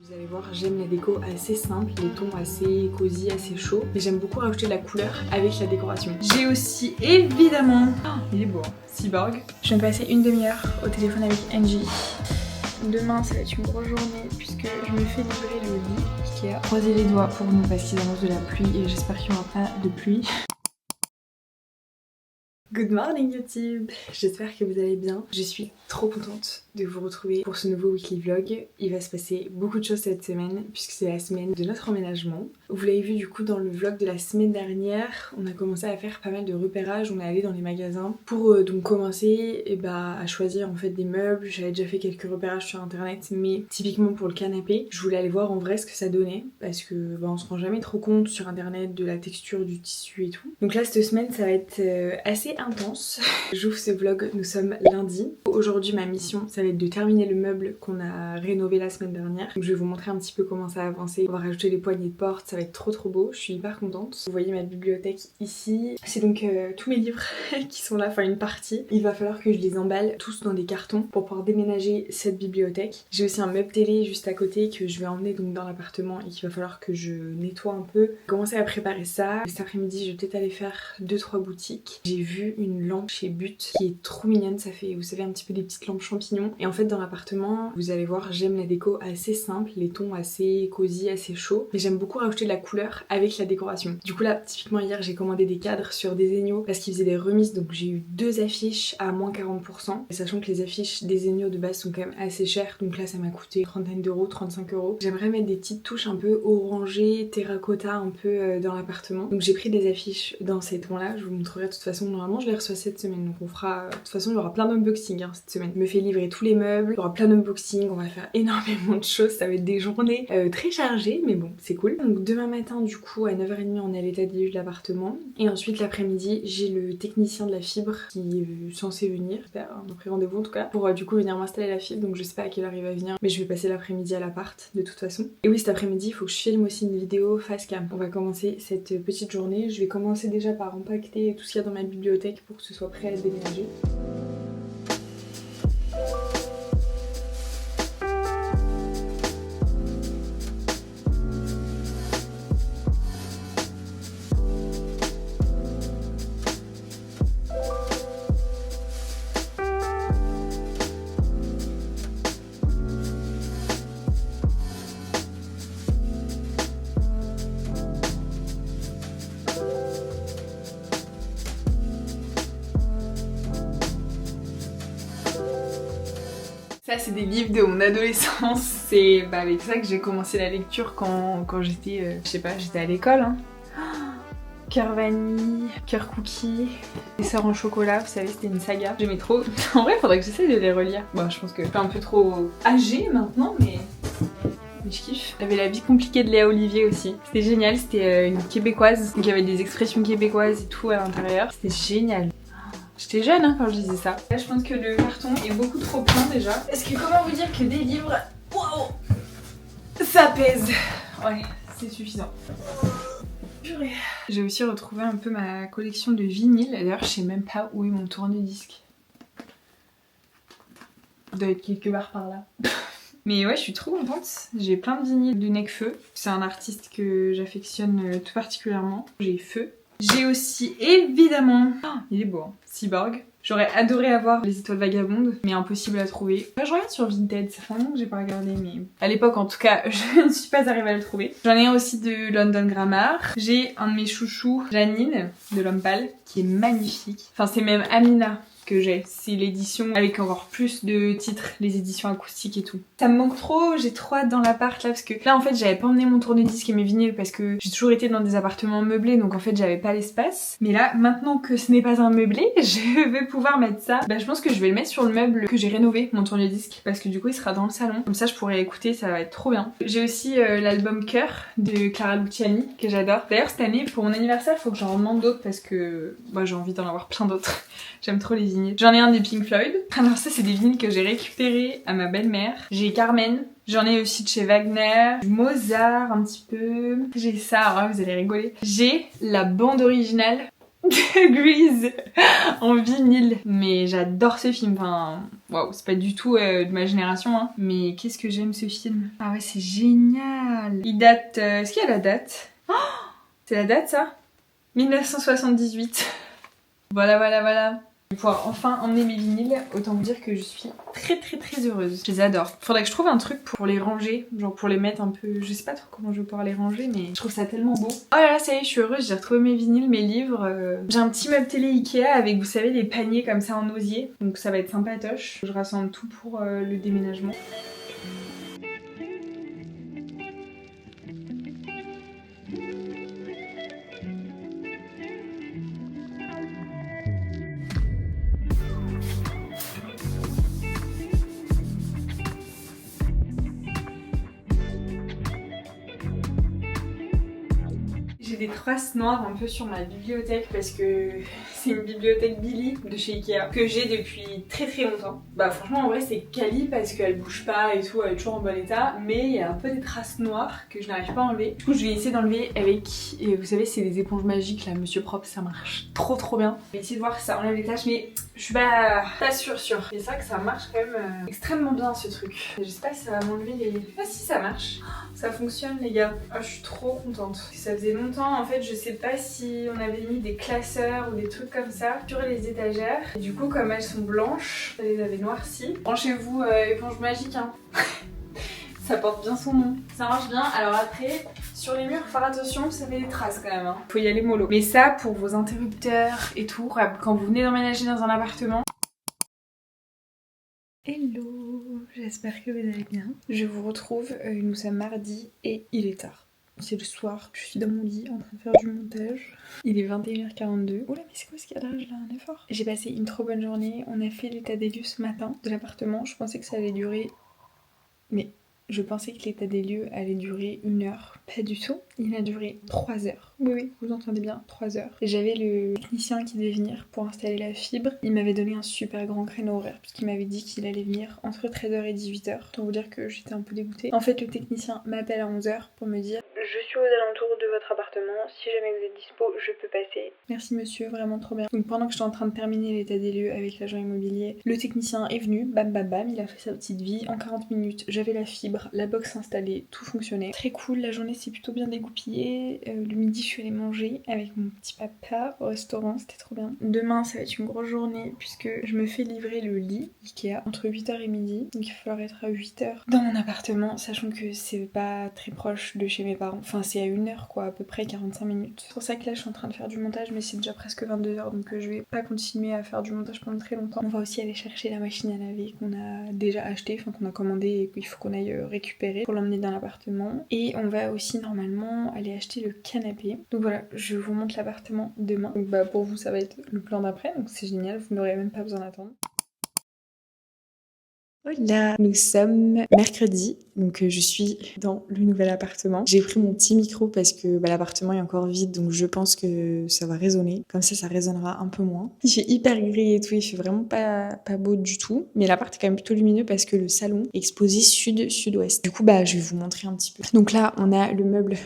Vous allez voir, j'aime la déco assez simple, les tons assez cosy, assez chauds. Mais j'aime beaucoup rajouter de la couleur avec la décoration. J'ai aussi évidemment... Oh, il est beau, hein, Cyborg. Je viens de passer une demi-heure au téléphone avec Angie. Demain, ça va être une grosse journée puisque je me fais livrer le lit Ikea. Croisez les doigts pour nous parce qu'ils annoncent de la pluie et j'espère qu'il n'y aura pas de pluie. Good morning YouTube! J'espère que vous allez bien. Je suis trop contente de vous retrouver pour ce nouveau weekly vlog. Il va se passer beaucoup de choses cette semaine puisque c'est la semaine de notre emménagement. Vous l'avez vu du coup dans le vlog de la semaine dernière, on a commencé à faire pas mal de repérages, on est allé dans les magasins pour donc commencer à choisir en fait des meubles. J'avais déjà fait quelques repérages sur internet mais typiquement pour le canapé, je voulais aller voir en vrai ce que ça donnait parce que on se rend jamais trop compte sur internet de la texture du tissu et tout. Donc là cette semaine ça va être assez intense. J'ouvre ce vlog, nous sommes lundi. Aujourd'hui ma mission ça va être de terminer le meuble qu'on a rénové la semaine dernière. Donc je vais vous montrer un petit peu comment ça a avancé. On va rajouter les poignées de porte, ça va être trop beau, je suis hyper contente. Vous voyez ma bibliothèque ici. C'est donc tous mes livres qui sont là, enfin une partie. Il va falloir que je les emballe tous dans des cartons pour pouvoir déménager cette bibliothèque. J'ai aussi un meuble télé juste à côté que je vais emmener donc dans l'appartement et qu'il va falloir que je nettoie un peu. Commencer à préparer ça. Cet après-midi je vais peut-être aller faire 2-3 boutiques. J'ai vu une lampe chez But qui est trop mignonne, ça fait vous savez un petit peu des petites lampes champignons. Et en fait dans l'appartement, vous allez voir, j'aime la déco assez simple, les tons assez cosy, assez chauds. Mais j'aime beaucoup rajouter de la couleur avec la décoration. Du coup là, typiquement hier, j'ai commandé des cadres sur Desenio parce qu'ils faisaient des remises, donc j'ai eu 2 affiches à moins 40%. Et sachant que les affiches Desenio de base sont quand même assez chères, donc là ça m'a coûté une trentaine d'euros, 35 euros. J'aimerais mettre des petites touches un peu orangées, terracotta un peu dans l'appartement. Donc j'ai pris des affiches dans ces tons là, je vous montrerai de toute façon, normalement je les reçois cette semaine, donc on fera... De toute façon il y aura plein d'unboxing cette semaine. Je me fais livrer tous les meubles, il y aura plein d'unboxing, on va faire énormément de choses, ça va être des journées très chargées, mais bon c'est cool. Donc demain matin du coup à 9h30 on est à l'état des lieux de l'appartement et ensuite l'après-midi j'ai le technicien de la fibre qui est censé venir, on a pris rendez-vous en tout cas, pour du coup venir m'installer la fibre, donc je sais pas à quelle heure il va venir mais je vais passer l'après-midi à l'appart de toute façon. Et oui cet après-midi il faut que je filme aussi une vidéo face cam. On va commencer cette petite journée, je vais commencer déjà par empaqueter tout ce qu'il y a dans ma bibliothèque pour que ce soit prêt à se déménager. Ça c'est des livres de mon adolescence, c'est avec ça que j'ai commencé la lecture quand j'étais, je sais pas, j'étais à l'école. Hein. Cœur vanille, cœur cookie, les sœurs en chocolat, vous savez c'était une saga, j'aimais trop. En vrai faudrait que j'essaie de les relire. Bon je pense que je suis un peu trop âgée maintenant mais je kiffe. J'avais La vie compliquée de Léa Olivier aussi. C'était génial, c'était une québécoise, donc il y avait des expressions québécoises et tout à l'intérieur. C'était génial. J'étais jeune hein, quand je disais ça. Là je pense que le carton est beaucoup trop plein déjà. Parce que comment vous dire que des livres, waouh, ça pèse. Ouais, c'est suffisant. Purée. J'ai aussi retrouvé un peu ma collection de vinyles. D'ailleurs je sais même pas où est mon tourne-disque. Il doit être quelque part par là. Mais ouais, je suis trop contente. J'ai plein de vinyles de Nekfeu. C'est un artiste que j'affectionne tout particulièrement. J'ai Feu. J'ai aussi évidemment... Oh, il est beau, hein. Cyborg. J'aurais adoré avoir Les Étoiles Vagabondes, mais impossible à trouver. Je regarde sur Vinted, ça fait un moment que j'ai pas regardé, mais... À l'époque, en tout cas, je ne suis pas arrivée à le trouver. J'en ai un aussi de London Grammar. J'ai un de mes chouchous, Janine, de L'Homme Pâle, qui est magnifique. Enfin, c'est même Amina que j'ai. C'est l'édition avec encore plus de titres, les éditions acoustiques et tout. Ça me manque trop, j'ai trop hâte dans l'appart là parce que là en fait j'avais pas emmené mon tourne-disque et mes vinyles parce que j'ai toujours été dans des appartements meublés donc en fait j'avais pas l'espace. Mais là maintenant que ce n'est pas un meublé, je vais pouvoir mettre ça. Je pense que je vais le mettre sur le meuble que j'ai rénové, mon tourne-disque, parce que du coup il sera dans le salon. Comme ça je pourrai l'écouter, ça va être trop bien. J'ai aussi l'album Cœur de Clara Luciani que j'adore. D'ailleurs cette année pour mon anniversaire il faut que j'en demande d'autres parce que j'ai envie d'en avoir plein d'autres. J'aime trop les vinyles. J'en ai un des Pink Floyd. Alors ça c'est des vinyles que j'ai récupérés à ma belle-mère. J'ai Carmen. J'en ai aussi de chez Wagner. Mozart un petit peu. J'ai ça, alors là, vous allez rigoler. J'ai la bande originale. de Grease en vinyle. Mais j'adore ce film, enfin, waouh, c'est pas du tout de ma génération, hein. Mais qu'est-ce que j'aime ce film. Ah ouais, c'est génial. Il date, est-ce qu'il y a la date? Oh, c'est la date ça? 1978. Voilà. Je vais pouvoir enfin emmener mes vinyles, autant vous dire que je suis très heureuse. Je les adore. Faudrait que je trouve un truc pour les ranger, genre pour les mettre un peu... Je sais pas trop comment je vais pouvoir les ranger, mais je trouve ça tellement beau. Oh là là, ça y est, je suis heureuse, j'ai retrouvé mes vinyles, mes livres. J'ai un petit meuble télé Ikea avec, vous savez, les paniers comme ça en osier. Donc ça va être sympatoche. Je rassemble tout pour le déménagement. J'ai des traces noires un peu sur ma bibliothèque parce que c'est une bibliothèque Billy de chez Ikea que j'ai depuis très longtemps. Bah franchement en vrai c'est quali parce qu'elle bouge pas et tout, elle est toujours en bon état, mais il y a un peu des traces noires que je n'arrive pas à enlever. Du coup je vais essayer d'enlever avec, et vous savez c'est des éponges magiques là, Monsieur Propre, ça marche trop bien. Je vais essayer de voir si ça enlève les taches, mais je suis pas sûre. Et c'est vrai que ça marche quand même extrêmement bien ce truc. Je sais pas si ça va m'enlever les... Ah si ça marche. Ça fonctionne les gars. Ah, je suis trop contente. Ça faisait longtemps en fait, je sais pas si on avait mis des classeurs ou des trucs comme ça sur les étagères. Et du coup comme elles sont blanches, ça les avait noircies. Branchez-vous éponge magique hein. Ça porte bien son nom. Ça marche bien. Alors après, sur les murs, faire attention, ça fait des traces quand même. Hein. Faut y aller mollo. Mais ça, pour vos interrupteurs et tout, quand vous venez d'emménager dans un appartement. Hello, j'espère que vous allez bien. Je vous retrouve, nous sommes mardi et il est tard. C'est le soir, je suis dans mon lit en train de faire du montage. Il est 21h42. Oula, mais c'est quoi ce cadrage là, un effort. J'ai passé une trop bonne journée, on a fait l'état des lieux ce matin de l'appartement. Je pensais que ça allait durer... Mais je pensais que l'état des lieux allait durer 1 heure. Pas du tout, il a duré 3 heures. Oui, vous entendez bien, 3 heures. J'avais le technicien qui devait venir pour installer la fibre. Il m'avait donné un super grand créneau horaire puisqu'il m'avait dit qu'il allait venir entre 13h et 18h. Autant vous dire que j'étais un peu dégoûtée. En fait, le technicien m'appelle à 11h pour me dire: je suis aux alentours de votre appartement, si jamais vous êtes dispo, je peux passer. Merci monsieur, vraiment trop bien. Donc pendant que j'étais en train de terminer l'état des lieux avec l'agent immobilier, le technicien est venu, bam, il a fait sa petite vie. En 40 minutes, j'avais la fibre, la box installée, tout fonctionnait. Très cool, la journée s'est plutôt bien dégoupillée. Le midi, je suis allée manger avec mon petit papa au restaurant, c'était trop bien. Demain, ça va être une grosse journée puisque je me fais livrer le lit Ikea entre 8h et midi. Donc il va falloir être à 8h dans mon appartement, sachant que c'est pas très proche de chez mes parents. Enfin, c'est à 1h quoi, à peu près 45 minutes. C'est pour ça que là, je suis en train de faire du montage, mais c'est déjà presque 22h, donc je vais pas continuer à faire du montage pendant très longtemps. On va aussi aller chercher la machine à laver qu'on a déjà achetée, enfin qu'on a commandée et qu'il faut qu'on aille récupérer pour l'emmener dans l'appartement. Et on va aussi normalement aller acheter le canapé. Donc voilà, je vous montre l'appartement demain. Donc bah pour vous, ça va être le plan d'après, donc c'est génial, vous n'aurez même pas besoin d'attendre. Hola, nous sommes mercredi, donc je suis dans le nouvel appartement. J'ai pris mon petit micro parce que l'appartement est encore vide, donc je pense que ça va résonner. Comme ça résonnera un peu moins. Il fait hyper gris et tout, il fait vraiment pas beau du tout. Mais l'appart est quand même plutôt lumineux parce que le salon est exposé sud-sud-ouest. Du coup, je vais vous montrer un petit peu. Donc là, on a le meuble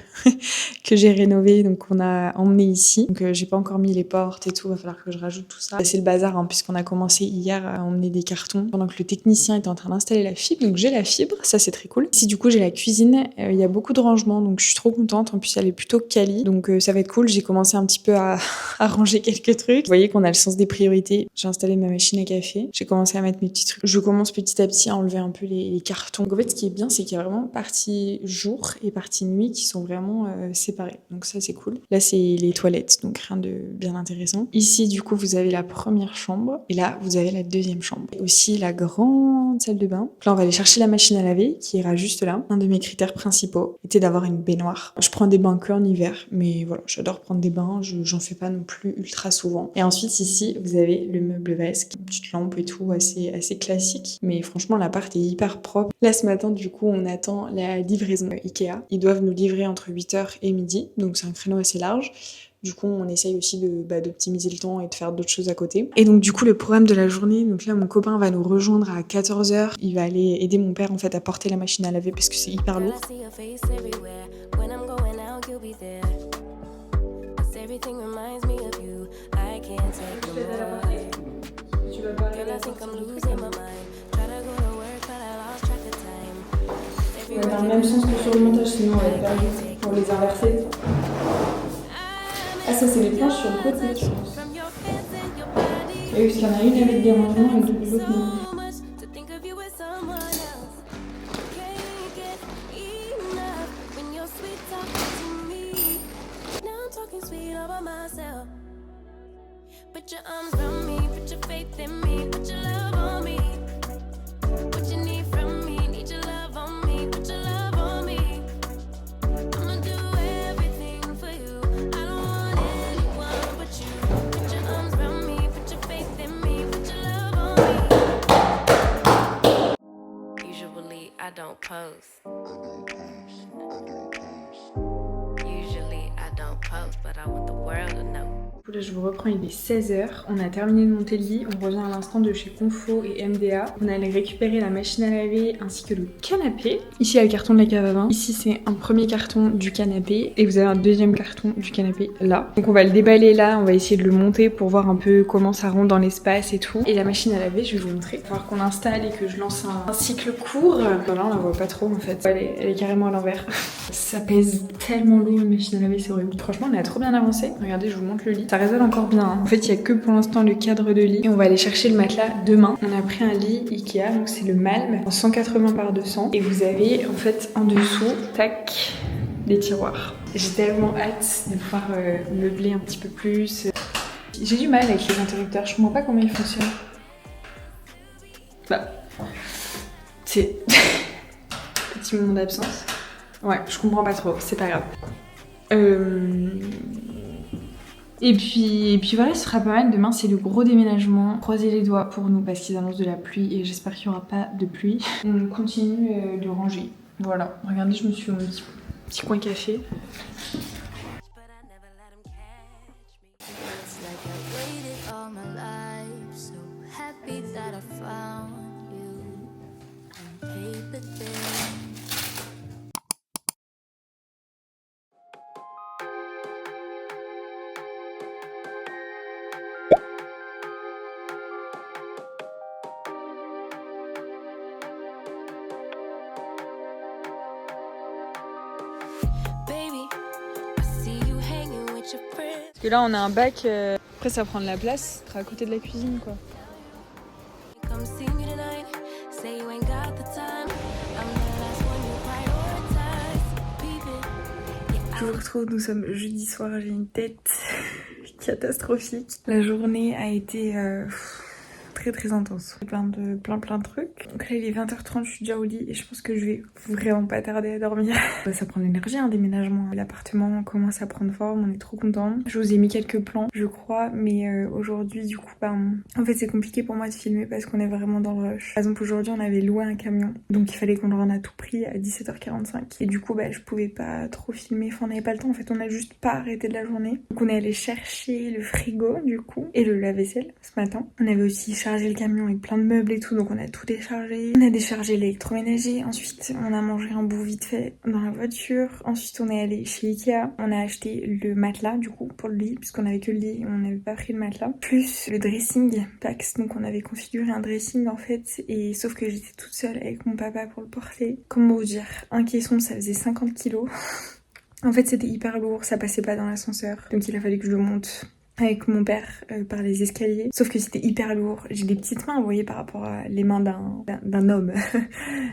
que j'ai rénové, donc on a emmené ici. Donc j'ai pas encore mis les portes et tout, va falloir que je rajoute tout ça. C'est le bazar, hein, puisqu'on a commencé hier à emmener des cartons pendant que le technicien était en train d'installer la fibre. Donc j'ai la fibre, ça c'est très cool. Ici du coup j'ai la cuisine, il y a beaucoup de rangements, donc je suis trop contente. En plus elle est plutôt quali, donc ça va être cool. J'ai commencé un petit peu à ranger quelques trucs. Vous voyez qu'on a le sens des priorités. J'ai installé ma machine à café, j'ai commencé à mettre mes petits trucs. Je commence petit à petit à enlever un peu les cartons. Donc en fait ce qui est bien, c'est qu'il y a vraiment partie jour et partie nuit qui sont vraiment séparées. Donc ça c'est cool. Là c'est les toilettes, donc rien de bien intéressant. Ici du coup vous avez la première chambre et là vous avez la deuxième chambre. Et aussi la grande salle de bain. Donc là on va aller chercher la machine à laver qui ira juste là. Un de mes critères principaux était d'avoir une baignoire. Je prends des bains que en hiver, mais voilà, j'adore prendre des bains, j'en fais pas non plus ultra souvent. Et ensuite ici vous avez le meuble vasque, une petite lampe et tout, assez classique. Mais franchement l'appart est hyper propre. Là ce matin du coup on attend la livraison Ikea. Ils doivent nous livrer entre 8h et midi, donc c'est un créneau assez large. Du coup, on essaye aussi d'optimiser le temps et de faire d'autres choses à côté. Et donc, du coup, le programme de la journée, donc là, mon copain va nous rejoindre à 14h. Il va aller aider mon père, en fait, à porter la machine à laver parce que c'est hyper lourd. Everything reminds me of you. I can't take no more. Tu vas parler Girl, I think I'm losing my mind. Try to go to work, but I lost track of time. Ouais, dans le même sens que sur le montage, sinon on va être perdu pour les inverser. Ah, ça c'est les planches sur le côté, je pense. Et oui, parce qu'il y en a une avec des rangements et l'autre non. Put your arms around me, put your faith in me, put your love on me. What you need from me, need your love on me, put your love on me. I'ma do everything for you. I don't want anyone but you. Put your arms around me, put your faith in me, put your love on me. Usually I don't post. Usually I don't post, but I want the world to know. Là je vous reprends, il est 16h, on a terminé de monter le lit, on revient à l'instant de chez Confo et MDA. On allait récupérer la machine à laver ainsi que le canapé. Ici il y a le carton de la cave à vin, ici c'est un premier carton du canapé et vous avez un deuxième carton du canapé là. Donc on va le déballer là, on va essayer de le monter pour voir un peu comment ça rentre dans l'espace et tout. Et la machine à laver, je vais vous montrer. Il va falloir qu'on l'installe et que je lance un cycle court. Voilà, on la voit pas trop en fait, elle est carrément à l'envers. Ça pèse tellement lourd une machine à laver, c'est horrible. Franchement on a trop bien avancé. Regardez, je vous montre le lit. Ça résonne encore bien. Hein. En fait, il y a que pour l'instant le cadre de lit. Et on va aller chercher le matelas demain. On a pris un lit Ikea, donc c'est le Malm, en 180 par 200. Et vous avez en fait en dessous, tac, des tiroirs. J'ai tellement hâte de pouvoir meubler un petit peu plus. J'ai du mal avec les interrupteurs. Je comprends pas comment ils fonctionnent. Bah, c'est petit moment d'absence. Ouais, je comprends pas trop. C'est pas grave. Et puis voilà, ce sera pas mal. Demain, c'est le gros déménagement. Croisez les doigts pour nous parce qu'ils annoncent de la pluie et j'espère qu'il y aura pas de pluie. On continue de ranger. Voilà, regardez, je me suis fait mon petit coin café. Parce que là on a un bac, après ça prend de la place, ça sera à côté de la cuisine quoi. Je vous retrouve, nous sommes jeudi soir, j'ai une tête catastrophique. La journée a été très intense. Plein de trucs. Donc là il est 20h30, je suis déjà au lit et je pense que je vais vraiment pas tarder à dormir. Ça prend de l'énergie un déménagement. L'appartement commence à prendre forme, on est trop contents. Je vous ai mis quelques plans je crois, mais aujourd'hui du coup en fait c'est compliqué pour moi de filmer parce qu'on est vraiment dans le rush. Par exemple aujourd'hui on avait loué un camion donc il fallait qu'on le rende à tout prix à 17h45 et du coup je pouvais pas trop filmer, enfin on n'avait pas le temps en fait, on a juste pas arrêté de la journée. Donc on est allé chercher le frigo du coup et le lave-vaisselle ce matin. On avait aussi chargé le camion avec plein de meubles et tout, donc on a tout déchargé. On a déchargé l'électroménager, ensuite on a mangé un bout vite fait dans la voiture, ensuite on est allé chez Ikea, on a acheté le matelas du coup pour le lit, puisqu'on avait que le lit, on n'avait pas pris le matelas, plus le dressing Pax, donc on avait configuré un dressing en fait, et sauf que j'étais toute seule avec mon papa pour le porter. Comment vous dire, un caisson ça faisait 50 kilos. En fait c'était hyper lourd, ça passait pas dans l'ascenseur, donc il a fallu que je le monte avec mon père par les escaliers, sauf que c'était hyper lourd. J'ai des petites mains, vous voyez, par rapport à les mains d'un homme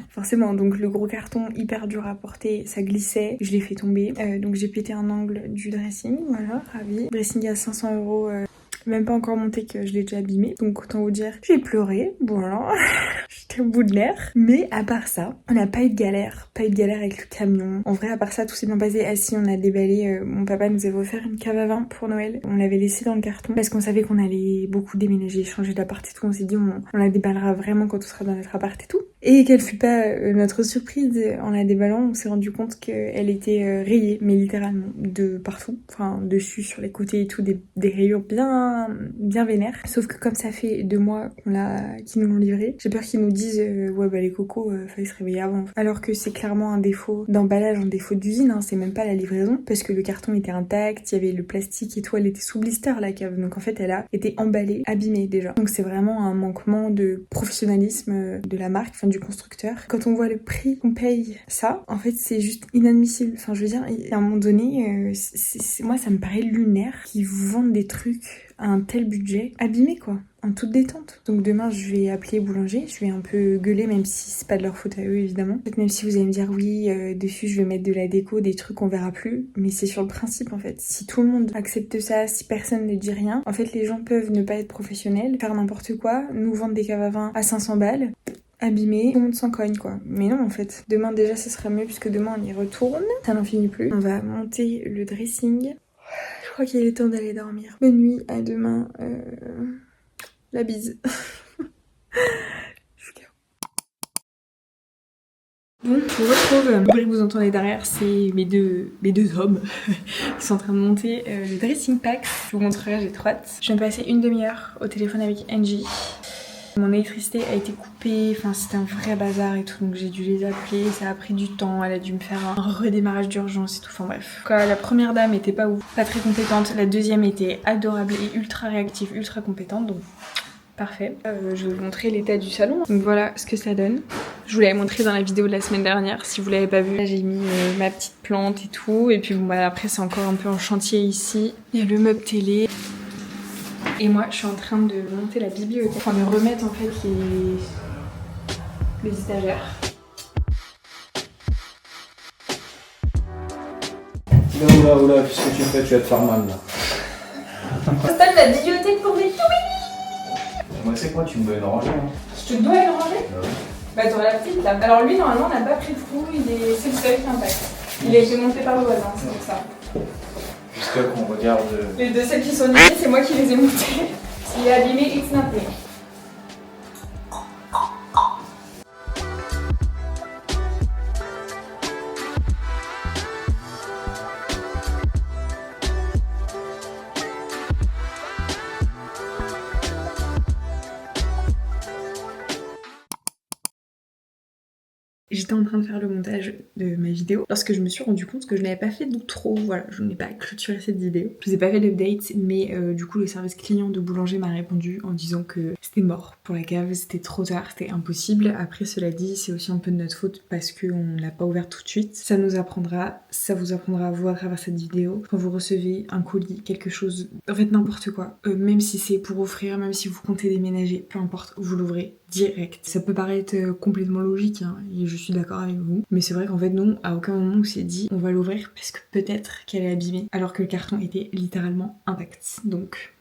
forcément, donc le gros carton hyper dur à porter, ça glissait, je l'ai fait tomber, donc j'ai pété un angle du dressing, voilà, ravi. Dressing à 500 €, même pas encore monté que je l'ai déjà abîmé, donc autant vous dire j'ai pleuré, voilà. J'étais au bout de l'air. Mais à part ça, on n'a pas eu de galère avec le camion. En vrai, à part ça, tout s'est bien passé. Ah si, on a déballé, mon papa nous avait offert une cave à vin pour Noël. On l'avait laissé dans le carton parce qu'on savait qu'on allait beaucoup déménager, changer d'appart et tout. On s'est dit on la déballera vraiment quand on sera dans notre appart et tout. Et quelle fut pas notre surprise en la déballant, on s'est rendu compte qu'elle était rayée, mais littéralement de partout, enfin dessus, sur les côtés et tout, des rayures bien bien vénère. Sauf que comme ça fait 2 mois qu'ils nous l'ont livré, j'ai peur qu'ils nous disent ouais bah les cocos, fallait se réveiller avant. Alors que c'est clairement un défaut d'emballage, un défaut d'usine, hein, c'est même pas la livraison, parce que le carton était intact, il y avait le plastique et tout, elle était sous blister la cave, donc en fait elle a été emballée, abîmée déjà. Donc c'est vraiment un manquement de professionnalisme de la marque, enfin du constructeur. Quand on voit le prix qu'on paye ça, en fait c'est juste inadmissible. Enfin je veux dire, à un moment donné, moi ça me paraît lunaire qu'ils vous vendent des trucs à un tel budget, abîmés quoi, en toute détente. Donc demain je vais appeler boulanger, je vais un peu gueuler, même si c'est pas de leur faute à eux évidemment. Peut-être même si vous allez me dire oui, dessus je vais mettre de la déco, des trucs qu'on verra plus, mais c'est sur le principe en fait. Si tout le monde accepte ça, si personne ne dit rien, en fait les gens peuvent ne pas être professionnels, faire n'importe quoi, nous vendre des caves à vin à 500 balles, abîmé, tout le monde s'en cogne quoi. Mais non en fait, demain déjà ce sera mieux puisque demain on y retourne, ça n'en finit plus. On va monter le dressing. Je crois qu'il est temps d'aller dormir. Bonne nuit, à demain. La bise. Je suis KO. Bon, je vous retrouve. Le bruit que vous entendez derrière, c'est mes deux hommes qui sont en train de monter le dressing pack. Je vous montrerai, j'ai trop hâte. Je viens de passer une demi-heure au téléphone avec Angie. Mon électricité a été coupée, enfin c'était un vrai bazar et tout, donc j'ai dû les appeler, ça a pris du temps, elle a dû me faire un redémarrage d'urgence et tout, enfin bref. Quand la première dame était pas ouf, pas très compétente, la deuxième était adorable et ultra réactive, ultra compétente, donc parfait. Je vais vous montrer l'état du salon, donc voilà ce que ça donne. Je vous l'avais montré dans la vidéo de la semaine dernière, si vous l'avez pas vu. Là j'ai mis ma petite plante et tout, et puis bon bah après c'est encore un peu en chantier ici. Il y a le meuble télé. Et moi, je suis en train de monter la bibliothèque, enfin de remettre en fait les étagères. Oula, qu'est-ce que tu fais? Tu vas te faire mal là. Installe la bibliothèque pour mes toubis. Moi, c'est quoi? Tu me dois une rangée, hein? Je te dois une rangée? Bah oui. Bah t'auras la petite là. Alors lui, normalement, n'a pas pris de fou, c'est le seul qui impact. Il a été monté par le voisin, c'est pour ça. Jusqu'à qu'on regarde... Les deux celles qui sont liées, c'est moi qui les ai montées. S'il est abîmé, it's nothing. J'étais en train de faire le montage de ma vidéo lorsque je me suis rendu compte que je n'avais pas fait d'outro, voilà, je n'ai pas clôturé cette vidéo. Je vous ai pas fait d'update, mais du coup le service client de boulanger m'a répondu en disant que c'était mort pour la cave, c'était trop tard, c'était impossible. Après cela dit, c'est aussi un peu de notre faute parce qu'on l'a pas ouvert tout de suite. Ça vous apprendra à vous à travers cette vidéo. Quand vous recevez un colis, quelque chose, en fait n'importe quoi, même si c'est pour offrir, même si vous comptez déménager, peu importe, vous l'ouvrez direct. Ça peut paraître complètement logique, hein, et je suis d'accord avec vous, mais c'est vrai qu'en fait non, à aucun moment on s'est dit on va l'ouvrir parce que peut-être qu'elle est abîmée, alors que le carton était littéralement intact. Donc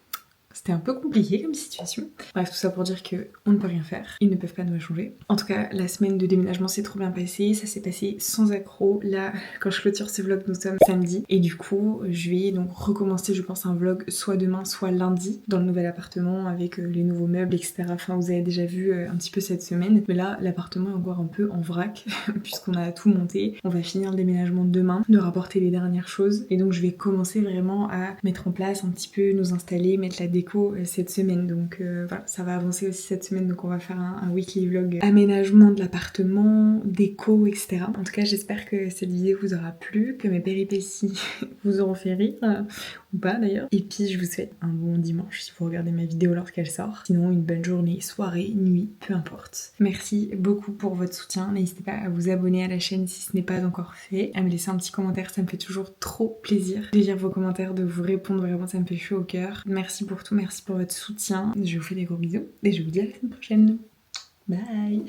c'était un peu compliqué comme situation. Bref, tout ça pour dire que on ne peut rien faire, ils ne peuvent pas nous changer. En tout cas, la semaine de déménagement s'est trop bien passée, ça s'est passé sans accroc. Là, quand je clôture ce vlog, nous sommes samedi, et du coup, je vais donc recommencer, je pense, un vlog soit demain, soit lundi, dans le nouvel appartement, avec les nouveaux meubles, etc. Enfin, vous avez déjà vu un petit peu cette semaine, mais là, l'appartement est encore un peu en vrac, puisqu'on a tout monté. On va finir le déménagement demain, de rapporter les dernières choses, et donc je vais commencer vraiment à mettre en place un petit peu, nous installer, mettre la déco cette semaine, donc voilà, ça va avancer aussi cette semaine, donc on va faire un weekly vlog aménagement de l'appartement, déco, etc. En tout cas, j'espère que cette vidéo vous aura plu, que mes péripéties vous auront fait rire, ou pas d'ailleurs. Et puis je vous souhaite un bon dimanche si vous regardez ma vidéo lorsqu'elle sort. Sinon, une bonne journée, soirée, nuit, peu importe. Merci beaucoup pour votre soutien. N'hésitez pas à vous abonner à la chaîne si ce n'est pas encore fait, à me laisser un petit commentaire, ça me fait toujours trop plaisir de lire vos commentaires, de vous répondre, vraiment ça me fait chaud au cœur. Merci pour tout, merci pour votre soutien. Je vous fais des gros bisous et je vous dis à la semaine prochaine. Bye.